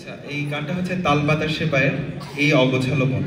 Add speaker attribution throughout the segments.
Speaker 1: আচ্ছা, এই গানটা হচ্ছে তালবাতার সেপায়ের এই অগোছালো মন।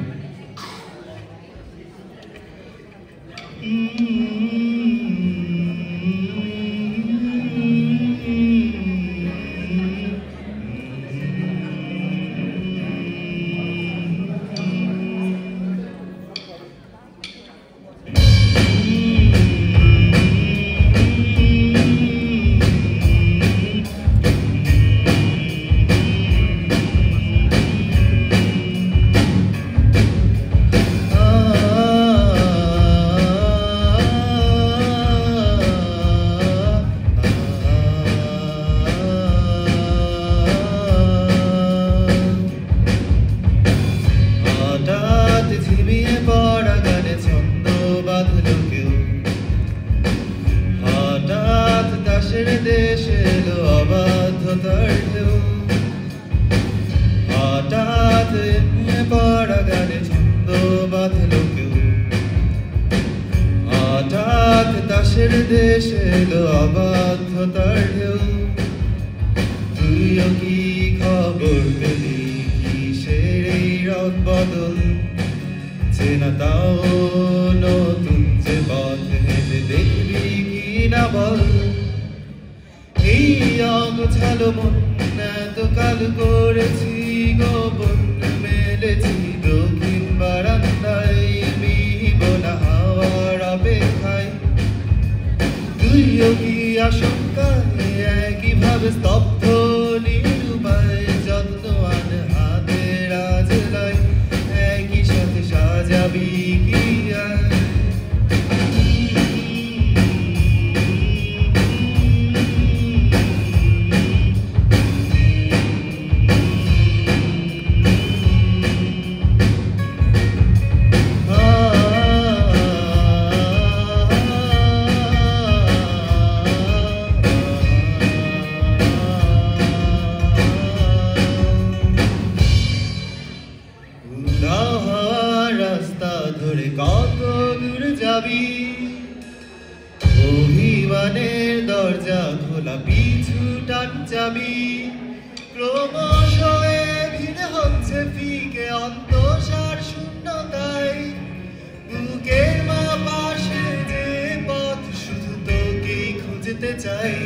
Speaker 2: দেশে এলো অবাধ্যতার ঢেউ, হঠাৎ এমনি পড়া গানে ছন্দ বাঁধলো কেউ, হঠাৎ দাসের দেশে এলো অবাধ্যতার ঢেউ। তুইও কি খবর পেলি কিসের এই রদ বদল, চেনা তাও নতুন যে পথ হেঁটে দেখবি কি না বল। এই অগোছালো মন এতকাল করেছি গোপন, মেলেছি দক্ষিণ বারান্দায় মিহিব না হাওয়ার অপেক্ষায়। তুইও কি আশঙ্কায় একইভাবে স্তব্ধ নিরুপায়, যত্নবান হাতের আজলায় একই সাথে সাজাবি কি রাস্তা ধরে কত দূর যাবি, অভিমানের দরজা খোলা পিছু টান যাবি। ক্রমশ ভিড় হচ্ছে ফিকে অন্তঃসার শূন্যতায়, বুকের মা পাশে যে পথ শুধু তোকেই খুঁজতে চাই।